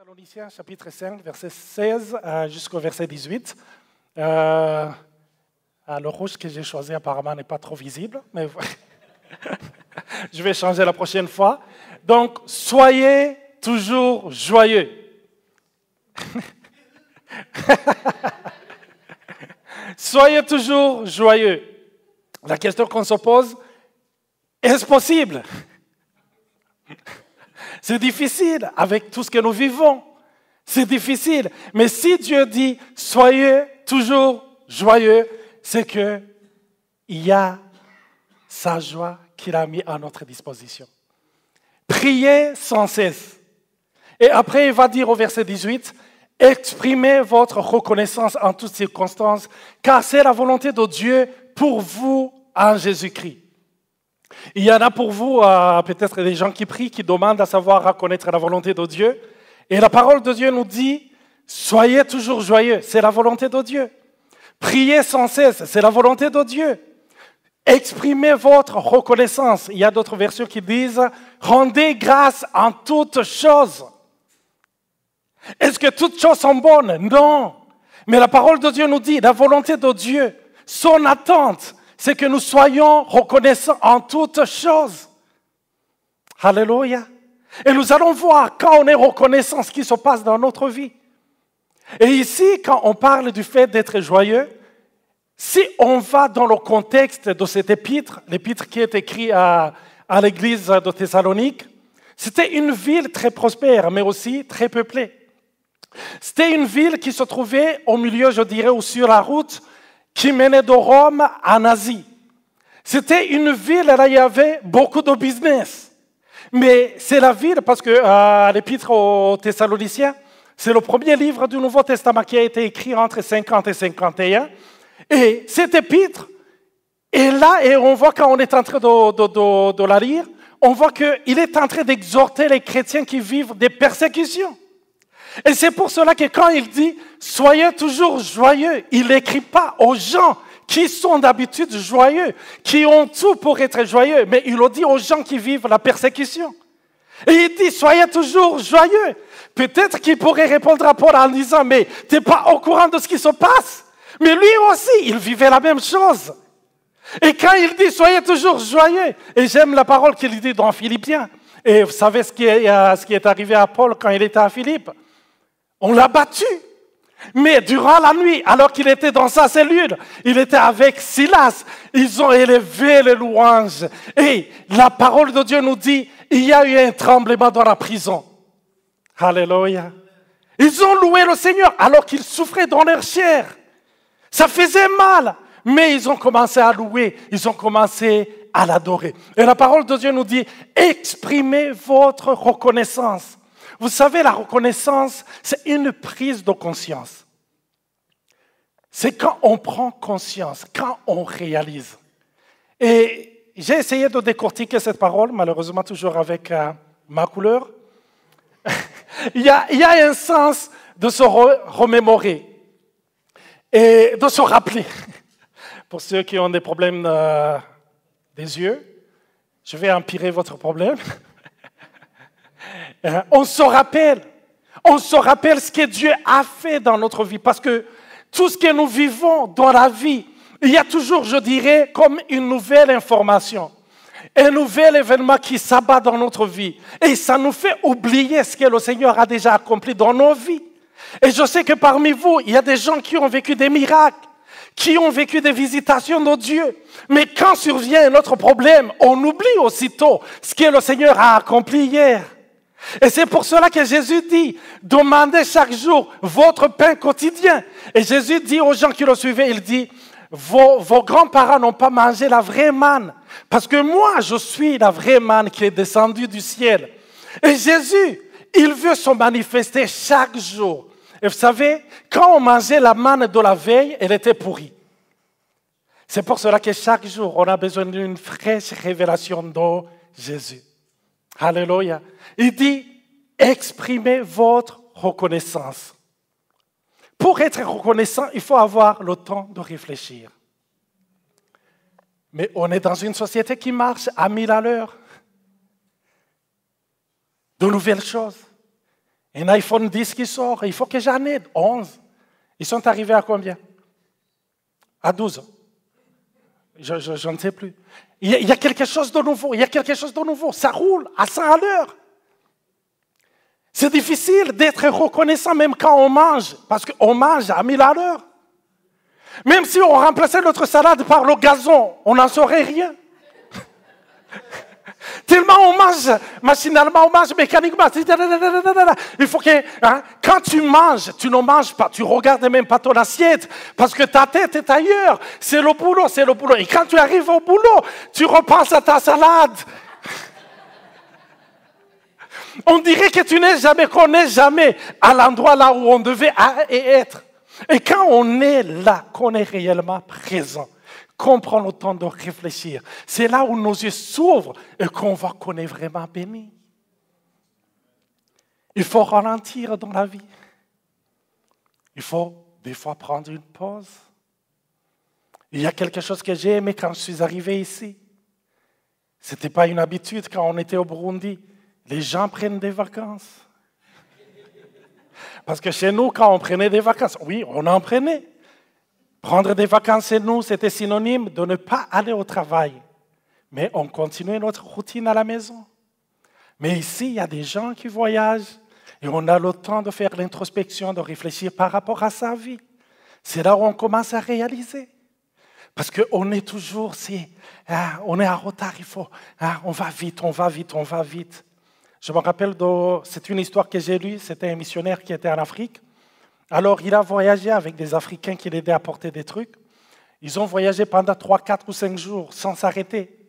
Thessaloniciens, chapitre 5, verset 16 jusqu'au verset 18. Le rouge que j'ai choisi apparemment n'est pas trop visible, mais je vais changer la prochaine fois. Donc, soyez toujours joyeux. Soyez toujours joyeux. La question qu'on se pose, est-ce possible? C'est difficile avec tout ce que nous vivons. C'est difficile. Mais si Dieu dit « soyez toujours joyeux », c'est qu'il y a sa joie qu'il a mis à notre disposition. Priez sans cesse. Et après, il va dire au verset 18 « exprimez votre reconnaissance en toutes circonstances, car c'est la volonté de Dieu pour vous en Jésus-Christ. » Il y en a pour vous, peut-être des gens qui prient, qui demandent à savoir reconnaître la volonté de Dieu. Et la parole de Dieu nous dit, soyez toujours joyeux, c'est la volonté de Dieu. Priez sans cesse, c'est la volonté de Dieu. Exprimez votre reconnaissance. Il y a d'autres versions qui disent, rendez grâce en toutes choses. Est-ce que toutes choses sont bonnes? Non. Mais la parole de Dieu nous dit, la volonté de Dieu, son attente, c'est que nous soyons reconnaissants en toutes choses. Alléluia. Et nous allons voir quand on est reconnaissant ce qui se passe dans notre vie. Et ici, quand on parle du fait d'être joyeux, si on va dans le contexte de cet épître, l'épître qui est écrit à l'église de Thessalonique, c'était une ville très prospère, mais aussi très peuplée. C'était une ville qui se trouvait au milieu, je dirais, ou sur la route qui menait de Rome en Asie. C'était une ville, là, il y avait beaucoup de business. Mais c'est la ville, parce que l'Épître aux Thessaloniciens, c'est le premier livre du Nouveau Testament qui a été écrit entre 50 et 51. Et cet épître est là, et on voit quand on est en train de la lire, on voit qu'il est en train d'exhorter les chrétiens qui vivent des persécutions. Et c'est pour cela que quand il dit « soyez toujours joyeux », il n'écrit pas aux gens qui sont d'habitude joyeux, qui ont tout pour être joyeux, mais il le dit aux gens qui vivent la persécution. Et il dit « soyez toujours joyeux ». Peut-être qu'il pourrait répondre à Paul en disant « mais tu n'es pas au courant de ce qui se passe ». Mais lui aussi, il vivait la même chose. Et quand il dit « soyez toujours joyeux », et j'aime la parole qu'il dit dans Philippiens, et vous savez ce qui est arrivé à Paul quand il était à Philippe. On l'a battu. Mais durant la nuit, alors qu'il était dans sa cellule, il était avec Silas. Ils ont élevé les louanges. Et la parole de Dieu nous dit, il y a eu un tremblement dans la prison. Alléluia. Ils ont loué le Seigneur alors qu'ils souffraient dans leur chair. Ça faisait mal. Mais ils ont commencé à louer. Ils ont commencé à l'adorer. Et la parole de Dieu nous dit, exprimez votre reconnaissance. Vous savez, la reconnaissance, c'est une prise de conscience. C'est quand on prend conscience, quand on réalise. Et j'ai essayé de décortiquer cette parole, malheureusement toujours avec ma couleur. il y a un sens de se remémorer et de se rappeler. Pour ceux qui ont des problèmes des yeux, je vais empirer votre problème. On se rappelle ce que Dieu a fait dans notre vie, parce que tout ce que nous vivons dans la vie, il y a toujours, je dirais, comme une nouvelle information, un nouvel événement qui s'abat dans notre vie, et ça nous fait oublier ce que le Seigneur a déjà accompli dans nos vies. Et je sais que parmi vous, il y a des gens qui ont vécu des miracles, qui ont vécu des visitations de Dieu, mais quand survient notre problème, on oublie aussitôt ce que le Seigneur a accompli hier. Et c'est pour cela que Jésus dit, demandez chaque jour votre pain quotidien. Et Jésus dit aux gens qui le suivaient, il dit, vos grands-parents n'ont pas mangé la vraie manne, parce que moi, je suis la vraie manne qui est descendue du ciel. Et Jésus, il veut se manifester chaque jour. Et vous savez, quand on mangeait la manne de la veille, elle était pourrie. C'est pour cela que chaque jour, on a besoin d'une fraîche révélation de Jésus. Alléluia. Il dit, exprimez votre reconnaissance. Pour être reconnaissant, il faut avoir le temps de réfléchir. Mais on est dans une société qui marche à 1000 à l'heure. De nouvelles choses. Un iPhone 10 qui sort, il faut que j'en ai 11. Ils sont arrivés à combien? À 12. Je ne sais plus. Il y a quelque chose de nouveau, il y a quelque chose de nouveau. Ça roule à 100 à l'heure. C'est difficile d'être reconnaissant même quand on mange, parce qu'on mange à 1000 à l'heure. Même si on remplaçait notre salade par le gazon, on n'en saurait rien. Tellement on mange, machinalement, on mange mécaniquement. Il faut que, quand tu manges, tu ne manges pas, tu ne regardes même pas ton assiette, parce que ta tête est ailleurs. C'est le boulot, c'est le boulot. Et quand tu arrives au boulot, tu repenses à ta salade. On dirait que tu n'es jamais, qu'on n'est jamais à l'endroit là où on devait être. Et quand on est là, qu'on est réellement présent, qu'on prend le temps de réfléchir, c'est là où nos yeux s'ouvrent et qu'on voit qu'on est vraiment béni. Il faut ralentir dans la vie. Il faut des fois prendre une pause. Il y a quelque chose que j'ai aimé quand je suis arrivé ici. Ce n'était pas une habitude quand on était au Burundi. Les gens prennent des vacances. Parce que chez nous, quand on prenait des vacances, oui, on en prenait. Prendre des vacances chez nous, c'était synonyme de ne pas aller au travail. Mais on continuait notre routine à la maison. Mais ici, il y a des gens qui voyagent et on a le temps de faire l'introspection, de réfléchir par rapport à sa vie. C'est là où on commence à réaliser. Parce qu'on est toujours, on est en retard, on va vite, on va vite, on va vite. Je me rappelle, c'est une histoire que j'ai lue, c'était un missionnaire qui était en Afrique. Alors, il a voyagé avec des Africains qui l'aidaient à porter des trucs. Ils ont voyagé pendant 3, 4 ou 5 jours sans s'arrêter.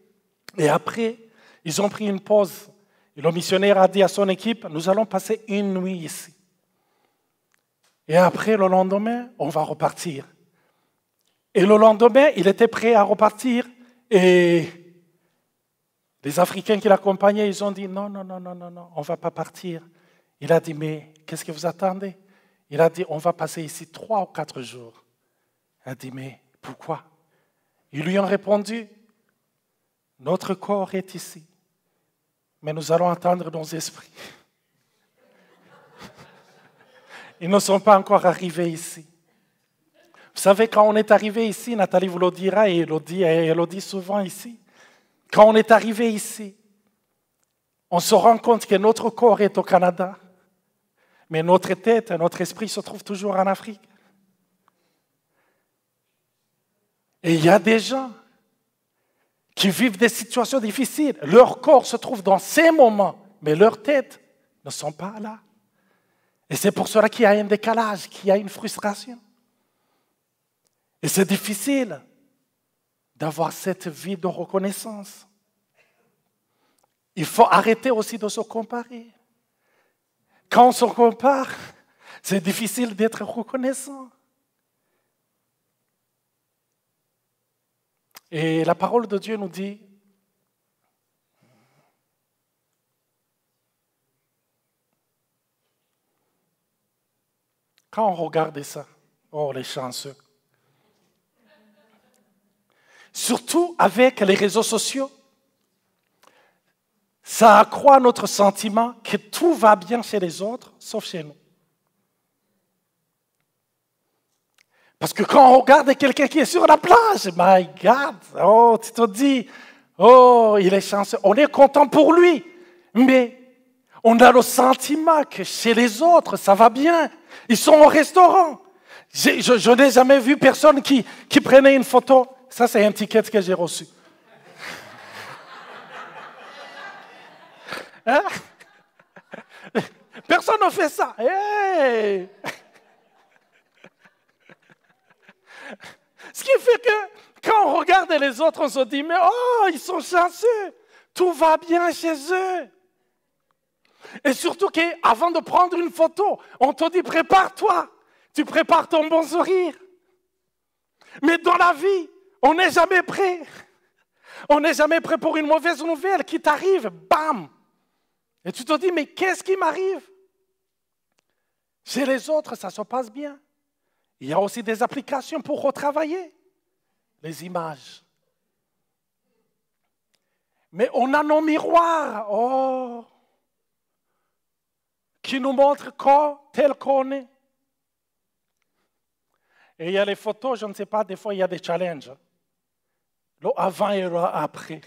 Et après, ils ont pris une pause. Et le missionnaire a dit à son équipe, nous allons passer une nuit ici. Et après, le lendemain, on va repartir. Et le lendemain, il était prêt à repartir. Et les Africains qui l'accompagnaient, ils ont dit, non, on ne va pas partir. Il a dit, mais qu'est-ce que vous attendez? Il a dit, on va passer ici 3 ou 4 jours. Il a dit, mais pourquoi? Ils lui ont répondu, notre corps est ici, mais nous allons attendre nos esprits. Ils ne sont pas encore arrivés ici. Vous savez, quand on est arrivé ici, Nathalie vous le dira, et elle le dit souvent ici, quand on est arrivé ici, on se rend compte que notre corps est au Canada, mais notre tête, notre esprit se trouve toujours en Afrique. Et il y a des gens qui vivent des situations difficiles. Leur corps se trouve dans ces moments, mais leurs têtes ne sont pas là. Et c'est pour cela qu'il y a un décalage, qu'il y a une frustration. Et c'est difficile d'avoir cette vie de reconnaissance. Il faut arrêter aussi de se comparer. Quand on se compare, c'est difficile d'être reconnaissant. Et la parole de Dieu nous dit, quand on regarde ça, oh les chanceux, surtout avec les réseaux sociaux, ça accroît notre sentiment que tout va bien chez les autres, sauf chez nous. Parce que quand on regarde quelqu'un qui est sur la plage, my God, oh, tu te dis, oh, il est chanceux. On est content pour lui, mais on a le sentiment que chez les autres, ça va bien. Ils sont au restaurant. Je n'ai jamais vu personne qui prenait une photo. Ça, c'est un ticket que j'ai reçu. Hein? Personne ne fait ça. Hey! Ce qui fait que quand on regarde les autres, on se dit, mais oh, ils sont chanceux. Tout va bien chez eux. Et surtout qu'avant de prendre une photo, on te dit, prépare-toi. Tu prépares ton bon sourire. Mais dans la vie, on n'est jamais prêt. On n'est jamais prêt pour une mauvaise nouvelle qui t'arrive. Bam! Et tu te dis, mais qu'est-ce qui m'arrive? Chez les autres, ça se passe bien. Il y a aussi des applications pour retravailler les images. Mais on a nos miroirs, qui nous montre tel qu'on est. Et il y a les photos, je ne sais pas, des fois il y a des challenges. Le avant et le après.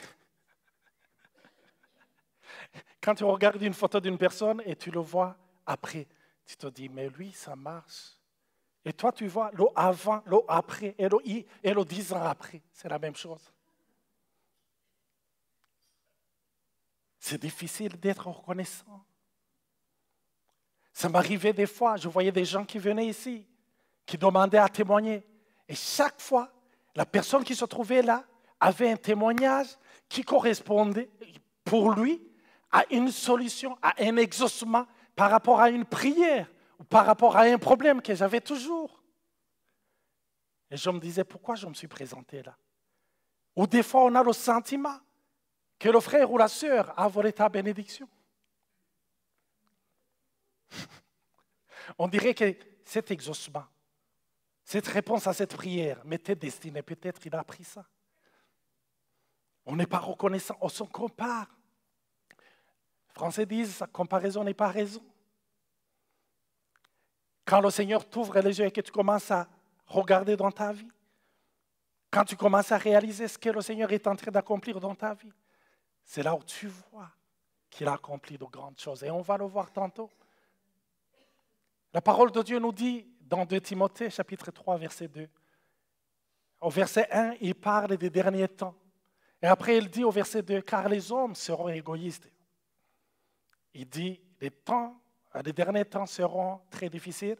Quand tu regardes une photo d'une personne et tu le vois après, tu te dis, mais lui, ça marche. Et toi, tu vois le avant, le après et le 10 ans après. C'est la même chose. C'est difficile d'être reconnaissant. Ça m'arrivait des fois, je voyais des gens qui venaient ici, qui demandaient à témoigner. Et chaque fois, la personne qui se trouvait là avait un témoignage qui correspondait pour lui à une solution, à un exaucement par rapport à une prière ou par rapport à un problème que j'avais toujours. Et je me disais, pourquoi je me suis présenté là? Ou des fois, on a le sentiment que le frère ou la sœur a volé ta bénédiction. On dirait que cet exaucement, cette réponse à cette prière m'était destinée. Peut-être il a pris ça. On n'est pas reconnaissant, on se compare. Les Français disent, sa comparaison n'est pas raison. Quand le Seigneur t'ouvre les yeux et que tu commences à regarder dans ta vie, quand tu commences à réaliser ce que le Seigneur est en train d'accomplir dans ta vie, c'est là où tu vois qu'il a accompli de grandes choses. Et on va le voir tantôt. La parole de Dieu nous dit dans 2 Timothée, chapitre 3, verset 2. Au verset 1, il parle des derniers temps. Et après, il dit au verset 2, car les hommes seront égoïstes. Il dit, les derniers temps seront très difficiles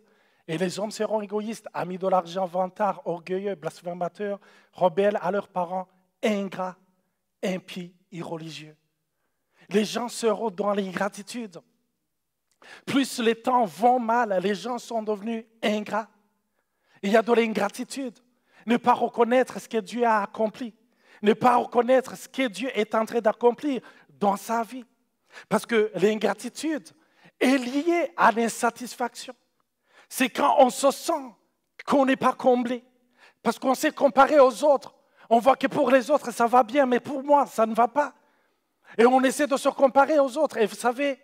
et les hommes seront égoïstes, amis de l'argent, vantards, orgueilleux, blasphémateurs, rebelles à leurs parents, ingrats, impies, irreligieux. Les gens seront dans l'ingratitude. Plus les temps vont mal, les gens sont devenus ingrats. Il y a de l'ingratitude. Ne pas reconnaître ce que Dieu a accompli. Ne pas reconnaître ce que Dieu est en train d'accomplir dans sa vie. Parce que l'ingratitude est liée à l'insatisfaction. C'est quand on se sent qu'on n'est pas comblé. Parce qu'on s'est comparé aux autres. On voit que pour les autres, ça va bien, mais pour moi, ça ne va pas. Et on essaie de se comparer aux autres. Et vous savez,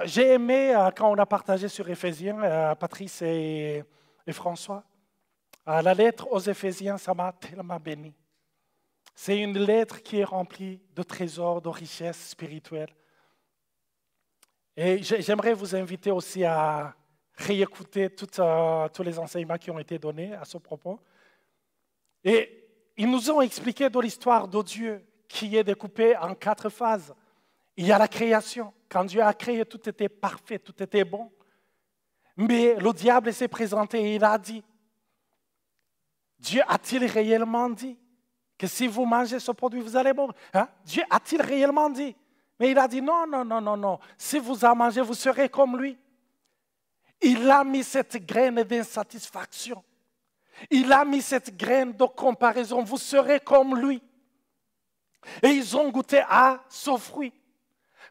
j'ai aimé quand on a partagé sur Éphésiens, Patrice et François, la lettre aux Éphésiens, ça m'a tellement béni. C'est une lettre qui est remplie de trésors, de richesses spirituelles. Et j'aimerais vous inviter aussi à réécouter tous les enseignements qui ont été donnés à ce propos. Et ils nous ont expliqué de l'histoire de Dieu qui est découpée en 4 phases. Il y a la création. Quand Dieu a créé, tout était parfait, tout était bon. Mais le diable s'est présenté et il a dit, Dieu a-t-il réellement dit que si vous mangez ce produit, vous allez mourir? Dieu a-t-il réellement dit? Mais il a dit non, non, non, non, non. Si vous en mangez, vous serez comme lui. Il a mis cette graine d'insatisfaction. Il a mis cette graine de comparaison. Vous serez comme lui. Et ils ont goûté à ce fruit.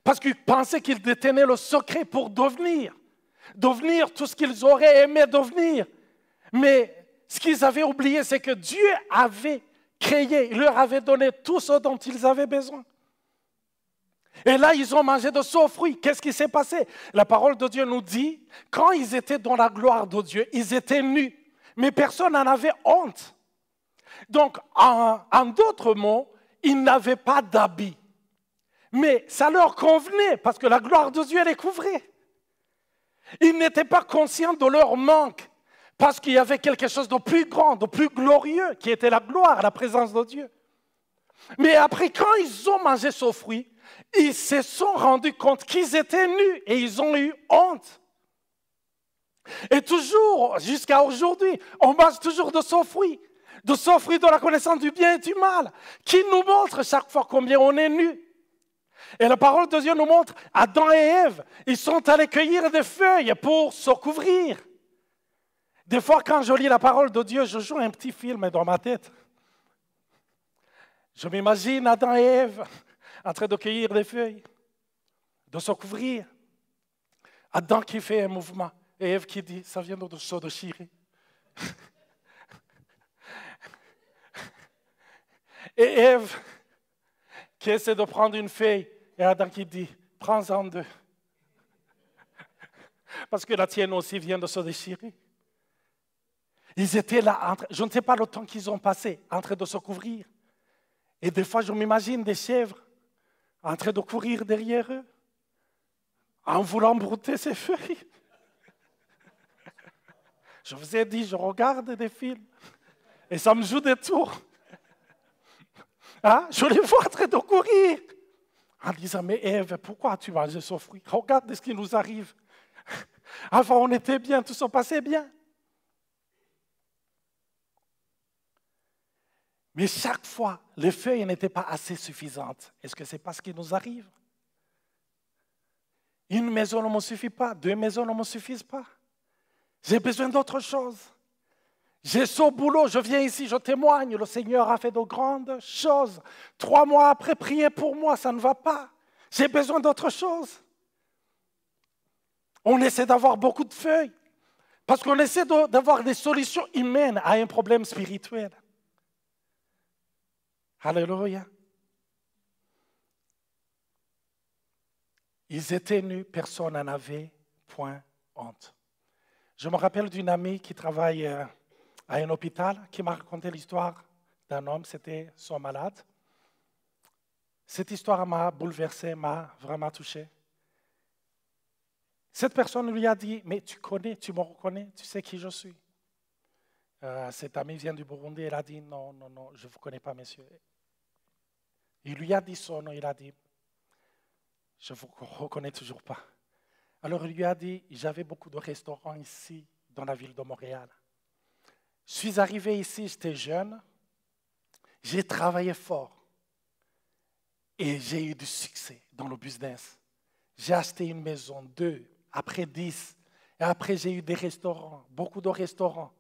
Parce qu'ils pensaient qu'ils détenaient le secret pour devenir tout ce qu'ils auraient aimé devenir. Mais ce qu'ils avaient oublié, c'est que Dieu avait créé, il leur avait donné tout ce dont ils avaient besoin. Et là, ils ont mangé de ce fruit. Qu'est-ce qui s'est passé? La parole de Dieu nous dit, quand ils étaient dans la gloire de Dieu, ils étaient nus. Mais personne n'en avait honte. Donc, en d'autres mots, ils n'avaient pas d'habits. Mais ça leur convenait parce que la gloire de Dieu les couvrait. Ils n'étaient pas conscients de leur manque parce qu'il y avait quelque chose de plus grand, de plus glorieux qui était la gloire, la présence de Dieu. Mais après, quand ils ont mangé ce fruit, ils se sont rendus compte qu'ils étaient nus et ils ont eu honte. Et toujours, jusqu'à aujourd'hui, on mange toujours de ce fruit de la connaissance du bien et du mal, qui nous montre chaque fois combien on est nus. Et la parole de Dieu nous montre, Adam et Ève, ils sont allés cueillir des feuilles pour se couvrir. Des fois, quand je lis la parole de Dieu, je joue un petit film dans ma tête. Je m'imagine Adam et Ève en train de cueillir des feuilles, de se couvrir. Adam qui fait un mouvement et Ève qui dit, ça vient de se déchirer. Et Ève qui essaie de prendre une feuille et Adam qui dit, prends-en 2. Parce que la tienne aussi vient de se déchirer. Ils étaient là, je ne sais pas le temps qu'ils ont passé, en train de se couvrir. Et des fois, je m'imagine des chèvres en train de courir derrière eux, en voulant brouter ces feuilles. Je vous ai dit, je regarde des films et ça me joue des tours. Hein? Je les vois en train de courir en disant, mais Ève, pourquoi tu manges ce fruit? Regarde ce qui nous arrive. Avant, on était bien, tout se passait bien. Mais chaque fois, les feuilles n'étaient pas assez suffisantes. Est-ce que c'est pas ce qui nous arrive? Une maison ne me suffit pas, 2 maisons ne me suffisent pas. J'ai besoin d'autre chose. J'ai ce boulot, je viens ici, je témoigne, le Seigneur a fait de grandes choses. 3 mois après, priez pour moi, ça ne va pas. J'ai besoin d'autre chose. On essaie d'avoir beaucoup de feuilles, parce qu'on essaie d'avoir des solutions humaines à un problème spirituel. Alléluia. Ils étaient nus, personne n'en avait point honte. Je me rappelle d'une amie qui travaille à un hôpital qui m'a raconté l'histoire d'un homme, c'était son malade. Cette histoire m'a bouleversé, m'a vraiment touché. Cette personne lui a dit, mais tu me reconnais, tu sais qui je suis. Cet ami vient du Burundi, elle a dit, non, je ne vous connais pas, monsieur. Il lui a dit son nom, il a dit, je ne vous reconnais toujours pas. Alors il lui a dit, j'avais beaucoup de restaurants ici, dans la ville de Montréal. Je suis arrivé ici, j'étais jeune, j'ai travaillé fort et j'ai eu du succès dans le business. J'ai acheté une maison, 2, après 10, et après j'ai eu des restaurants, beaucoup de restaurants.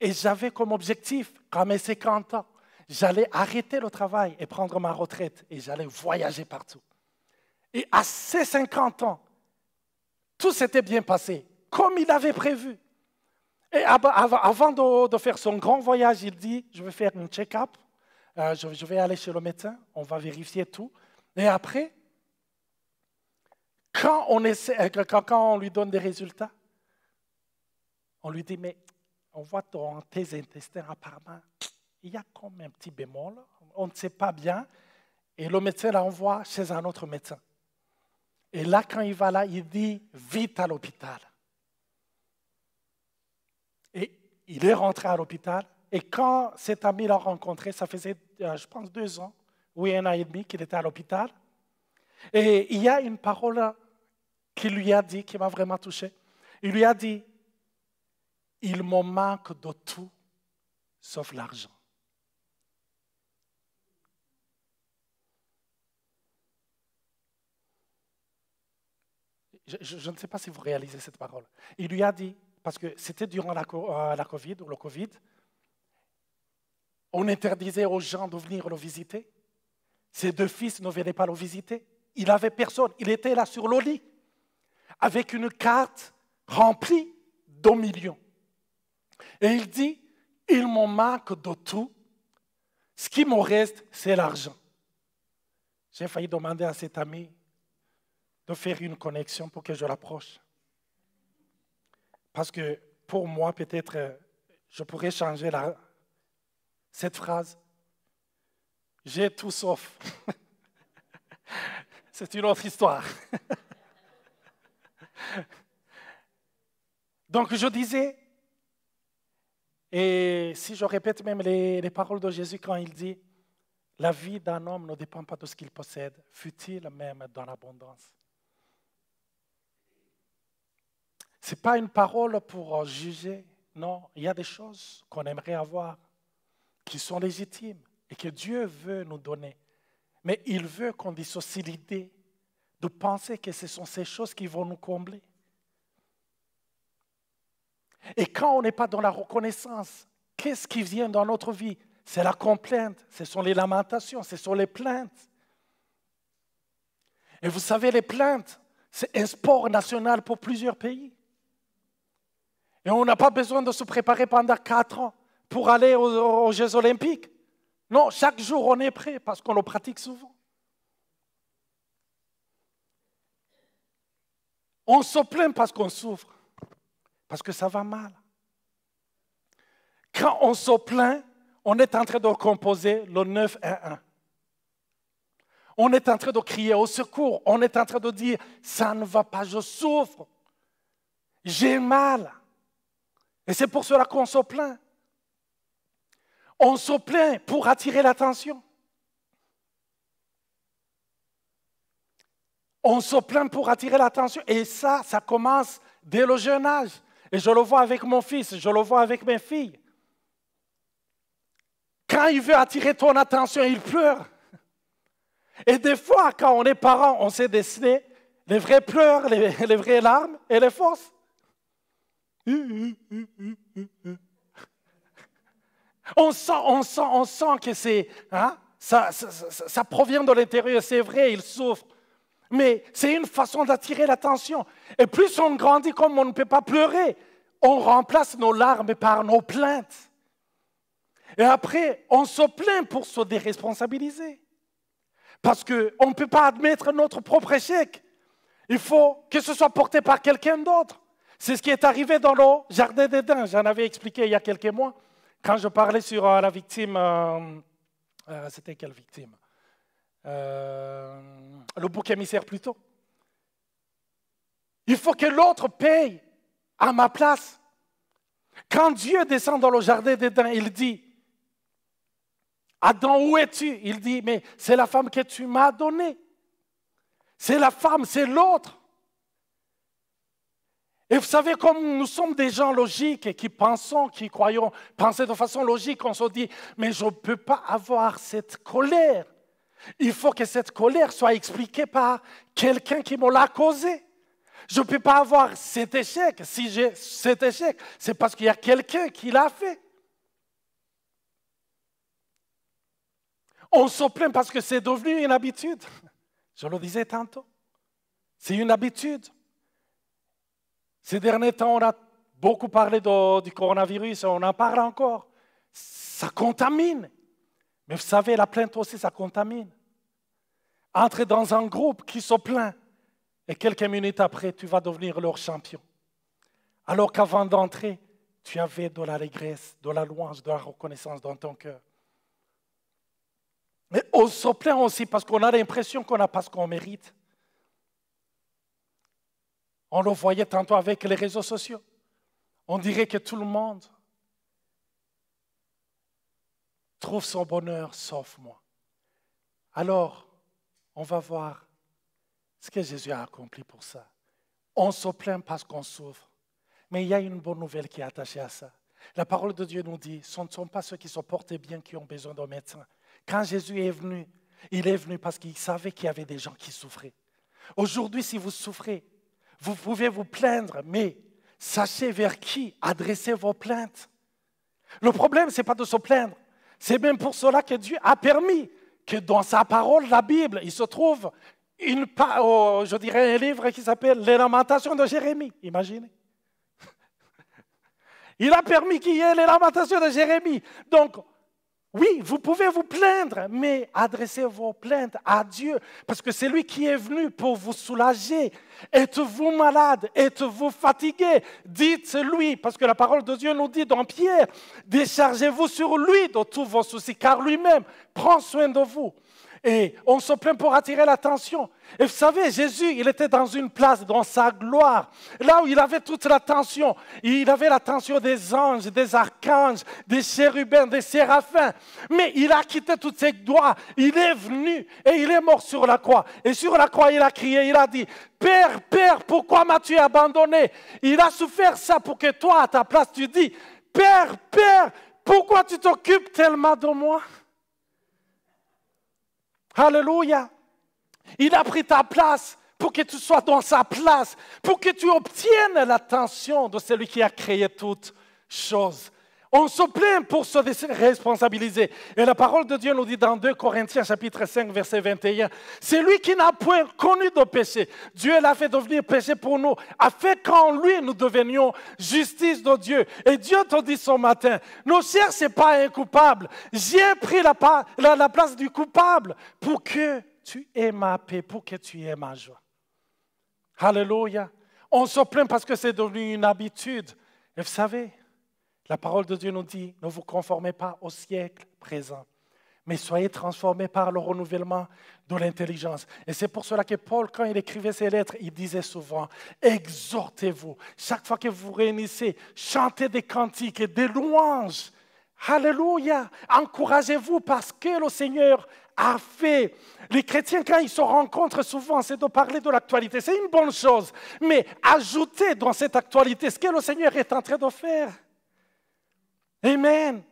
Et j'avais comme objectif, à mes 50 ans, j'allais arrêter le travail et prendre ma retraite et j'allais voyager partout. Et à ces 50 ans, tout s'était bien passé, comme il avait prévu. Et avant de faire son grand voyage, il dit, je vais faire un check-up, je vais aller chez le médecin, on va vérifier tout. Et après, quand on lui donne des résultats, on lui dit, mais on voit dans tes intestins apparemment, il y a comme un petit bémol, on ne sait pas bien, et le médecin l'envoie chez un autre médecin. Et là, quand il va là, il dit, vite à l'hôpital. Et il est rentré à l'hôpital, et quand cet ami l'a rencontré, ça faisait, je pense, 2 ans, ou 1 an et demi qu'il était à l'hôpital, et il y a une parole qu'il lui a dit, qui m'a vraiment touché. Il lui a dit, il me manque de tout, sauf l'argent. Je ne sais pas si vous réalisez cette parole. Il lui a dit, parce que c'était durant la COVID, ou le Covid, on interdisait aux gens de venir le visiter. Ses 2 fils ne venaient pas le visiter. Il n'avait personne. Il était là sur le lit, avec une carte remplie de millions. Et il dit, il me manque de tout. Ce qui me reste, c'est l'argent. J'ai failli demander à cet ami de faire une connexion pour que je l'approche. Parce que pour moi, peut-être, je pourrais changer cette phrase. J'ai tout sauf. C'est une autre histoire. Donc je disais, et si je répète même les paroles de Jésus quand il dit, la vie d'un homme ne dépend pas de ce qu'il possède, fût-il même dans l'abondance. Ce n'est pas une parole pour juger, non, il y a des choses qu'on aimerait avoir, qui sont légitimes et que Dieu veut nous donner. Mais il veut qu'on dissocie l'idée de penser que ce sont ces choses qui vont nous combler. Et quand on n'est pas dans la reconnaissance, qu'est-ce qui vient dans notre vie? C'est la complainte, ce sont les lamentations, ce sont les plaintes. Et vous savez, les plaintes, c'est un sport national pour plusieurs pays. Et on n'a pas besoin de se préparer pendant 4 ans pour aller aux Jeux Olympiques. Non, chaque jour on est prêt parce qu'on le pratique souvent. On se plaint parce qu'on souffre, parce que ça va mal. Quand on se plaint, on est en train de composer le 911. On est en train de crier au secours. On est en train de dire, ça ne va pas, je souffre. J'ai mal. Et c'est pour cela qu'on se plaint. On se plaint pour attirer l'attention. On se plaint pour attirer l'attention. Et ça commence dès le jeune âge. Et je le vois avec mon fils, je le vois avec mes filles. Quand il veut attirer ton attention, il pleure. Et des fois, quand on est parent, on sait dessiner les vrais pleurs, les vraies larmes et les fausses. On sent que c'est, hein, ça provient de l'intérieur, c'est vrai, il souffre. Mais c'est une façon d'attirer l'attention. Et plus on grandit, comme on ne peut pas pleurer, on remplace nos larmes par nos plaintes. Et après, on se plaint pour se déresponsabiliser. Parce qu'on ne peut pas admettre notre propre échec. Il faut que ce soit porté par quelqu'un d'autre. C'est ce qui est arrivé dans le jardin d'Éden. J'en avais expliqué il y a quelques mois, quand je parlais sur la victime. C'était quelle victime? Le bouc émissaire plutôt. Il faut que l'autre paye à ma place. Quand Dieu descend dans le jardin d'Éden, il dit, Adam, où es-tu? Il dit, mais c'est la femme que tu m'as donnée. C'est la femme, c'est l'autre. Et vous savez, comme nous sommes des gens logiques et qui pensons, qui croyons, penser de façon logique, on se dit, mais je ne peux pas avoir cette colère. Il faut que cette colère soit expliquée par quelqu'un qui me l'a causée. Je ne peux pas avoir cet échec. Si j'ai cet échec, c'est parce qu'il y a quelqu'un qui l'a fait. On se plaint parce que c'est devenu une habitude. Je le disais tantôt. C'est une habitude. Ces derniers temps, on a beaucoup parlé du coronavirus, on en parle encore. Ça contamine. Mais vous savez, la plainte aussi, ça contamine. Entre dans un groupe qui se plaint et quelques minutes après, tu vas devenir leur champion. Alors qu'avant d'entrer, tu avais de l'allégresse, de la louange, de la reconnaissance dans ton cœur. Mais on se plaint aussi parce qu'on a l'impression qu'on n'a pas ce qu'on mérite. On le voyait tantôt avec les réseaux sociaux. On dirait que tout le monde trouve son bonheur sauf moi. Alors, on va voir ce que Jésus a accompli pour ça. On se plaint parce qu'on souffre. Mais il y a une bonne nouvelle qui est attachée à ça. La parole de Dieu nous dit, ce ne sont pas ceux qui se portent bien qui ont besoin d'un médecin. Quand Jésus est venu, il est venu parce qu'il savait qu'il y avait des gens qui souffraient. Aujourd'hui, si vous souffrez, vous pouvez vous plaindre, mais sachez vers qui adresser vos plaintes. Le problème, ce n'est pas de se plaindre. C'est même pour cela que Dieu a permis que dans sa parole, la Bible, il se trouve je dirais un livre qui s'appelle Les Lamentations de Jérémie. Imaginez. Il a permis qu'il y ait les Lamentations de Jérémie. Donc, oui, vous pouvez vous plaindre, mais adressez vos plaintes à Dieu, parce que c'est lui qui est venu pour vous soulager. Êtes-vous malade? Êtes-vous fatigué? Dites-lui, parce que la parole de Dieu nous dit dans Pierre, déchargez-vous sur lui de tous vos soucis, car lui-même prend soin de vous. Et on se plaint pour attirer l'attention. Et vous savez, Jésus, il était dans une place, dans sa gloire, là où il avait toute l'attention. Il avait l'attention des anges, des archanges, des chérubins, des séraphins. Mais il a quitté toutes ces gloires. Il est venu et il est mort sur la croix. Et sur la croix, il a crié, il a dit, « Père, Père, pourquoi m'as-tu abandonné ?» Il a souffert ça pour que toi, à ta place, tu dis, « Père, Père, pourquoi tu t'occupes tellement de moi ?» Alléluia. Il a pris ta place pour que tu sois dans sa place, pour que tu obtiennes l'attention de celui qui a créé toutes choses. On se plaint pour se responsabiliser. Et la parole de Dieu nous dit dans 2 Corinthiens chapitre 5, verset 21, « C'est lui qui n'a point connu de péché. Dieu l'a fait devenir péché pour nous, afin qu'en lui nous devenions justice de Dieu. » Et Dieu te dit ce matin, ne cherchez pas un coupable. J'ai pris la place du coupable pour que tu aies ma paix, pour que tu aies ma joie. Alléluia. On se plaint parce que c'est devenu une habitude. Et vous savez, la parole de Dieu nous dit, ne vous conformez pas au siècle présent, mais soyez transformés par le renouvellement de l'intelligence. Et c'est pour cela que Paul, quand il écrivait ses lettres, il disait souvent, exhortez-vous. Chaque fois que vous vous réunissez, chantez des cantiques et des louanges. Alléluia! Encouragez-vous parce que le Seigneur a fait. Les chrétiens, quand ils se rencontrent souvent, c'est de parler de l'actualité. C'est une bonne chose. Mais ajoutez dans cette actualité ce que le Seigneur est en train de faire. Amen.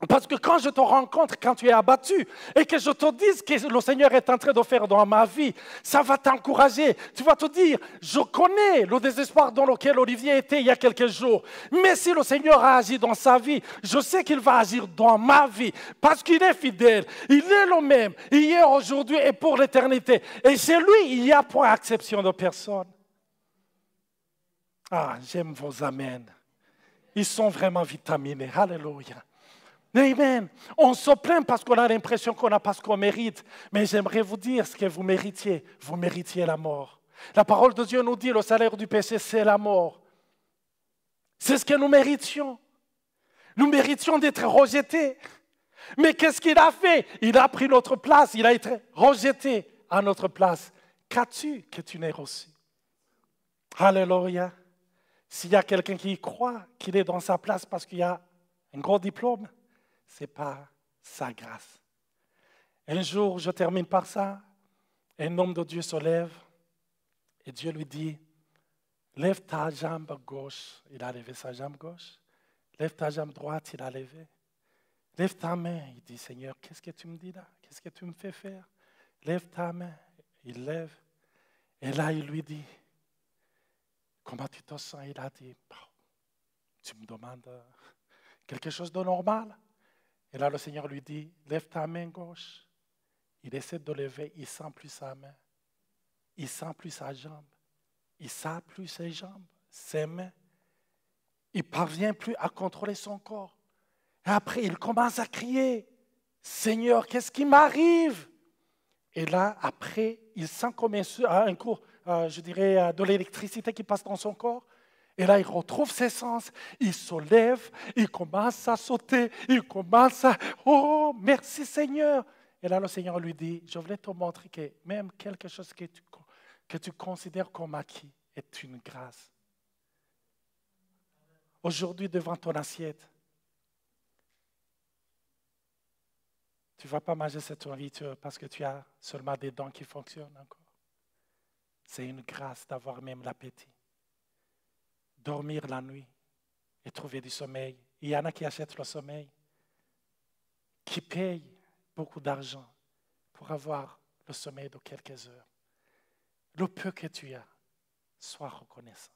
Parce que quand je te rencontre, quand tu es abattu, et que je te dise ce que le Seigneur est en train de faire dans ma vie, ça va t'encourager. Tu vas te dire, je connais le désespoir dans lequel Olivier était il y a quelques jours. Mais si le Seigneur a agi dans sa vie, je sais qu'il va agir dans ma vie. Parce qu'il est fidèle. Il est le même, hier, aujourd'hui et pour l'éternité. Et chez lui, il n'y a point exception de personne. Ah, j'aime vos amens. Ils sont vraiment vitaminés. Alléluia. Amen. On se plaint parce qu'on a l'impression qu'on n'a pas ce qu'on mérite. Mais j'aimerais vous dire ce que vous méritiez. Vous méritiez la mort. La parole de Dieu nous dit, le salaire du péché, c'est la mort. C'est ce que nous méritions. Nous méritions d'être rejetés. Mais qu'est-ce qu'il a fait? Il a pris notre place. Il a été rejeté à notre place. Qu'as-tu que tu n'aies reçu? Alléluia. S'il y a quelqu'un qui croit qu'il est dans sa place parce qu'il y a un gros diplôme, ce n'est pas sa grâce. Un jour, je termine par ça, un homme de Dieu se lève et Dieu lui dit, lève ta jambe gauche. Il a levé sa jambe gauche. Lève ta jambe droite, il a levé. Lève ta main. Il dit, Seigneur, qu'est-ce que tu me dis là? Qu'est-ce que tu me fais faire? Lève ta main. Il lève. Et là, il lui dit, comment tu te sens? Il a dit, tu me demandes quelque chose de normal? Et là, le Seigneur lui dit, lève ta main gauche. Il essaie de lever, il ne sent plus sa main. Il ne sent plus sa jambe. Il ne sent plus ses jambes, ses mains. Il ne parvient plus à contrôler son corps. Et après, il commence à crier, Seigneur, qu'est-ce qui m'arrive? Et là, après, il sent comme un coup, de l'électricité qui passe dans son corps. Et là, il retrouve ses sens, il se lève, il commence à sauter, il commence à « Oh, merci Seigneur !» Et là, le Seigneur lui dit, je voulais te montrer que même quelque chose que tu considères comme acquis est une grâce. Aujourd'hui, devant ton assiette, tu ne vas pas manger cette nourriture parce que tu as seulement des dents qui fonctionnent encore. C'est une grâce d'avoir même l'appétit. Dormir la nuit et trouver du sommeil. Il y en a qui achètent le sommeil, qui payent beaucoup d'argent pour avoir le sommeil de quelques heures. Le peu que tu as, sois reconnaissant.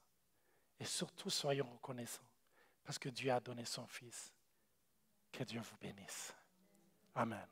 Et surtout, soyons reconnaissants parce que Dieu a donné son Fils. Que Dieu vous bénisse. Amen.